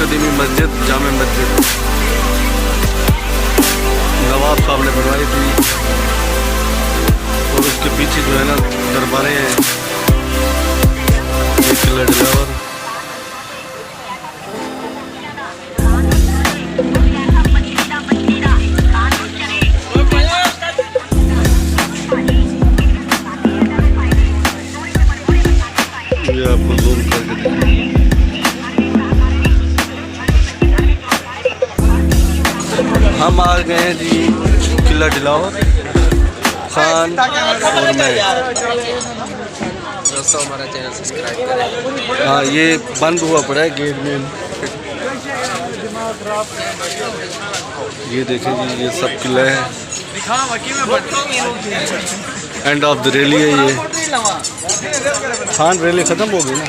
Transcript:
कदीमी मस्जिद, जामे मस्जिद नवाब साहब ने बनवाई थी। और उसके पीछे जो है ना दरबारें हैं, ये किला दिलावर। ये आपको जूम करके दिखाएंगे। हम आ गए हैं जी किला दिलावर, खान और मैं। दोस्तों हमारा चैनल सब्सक्राइब करें। हाँ, ये बंद हुआ पड़ा है गेट में। ये देखें जी, ये सब किला है। एंड ऑफ द रैली है ये। खान रैली ख़त्म हो गई ना।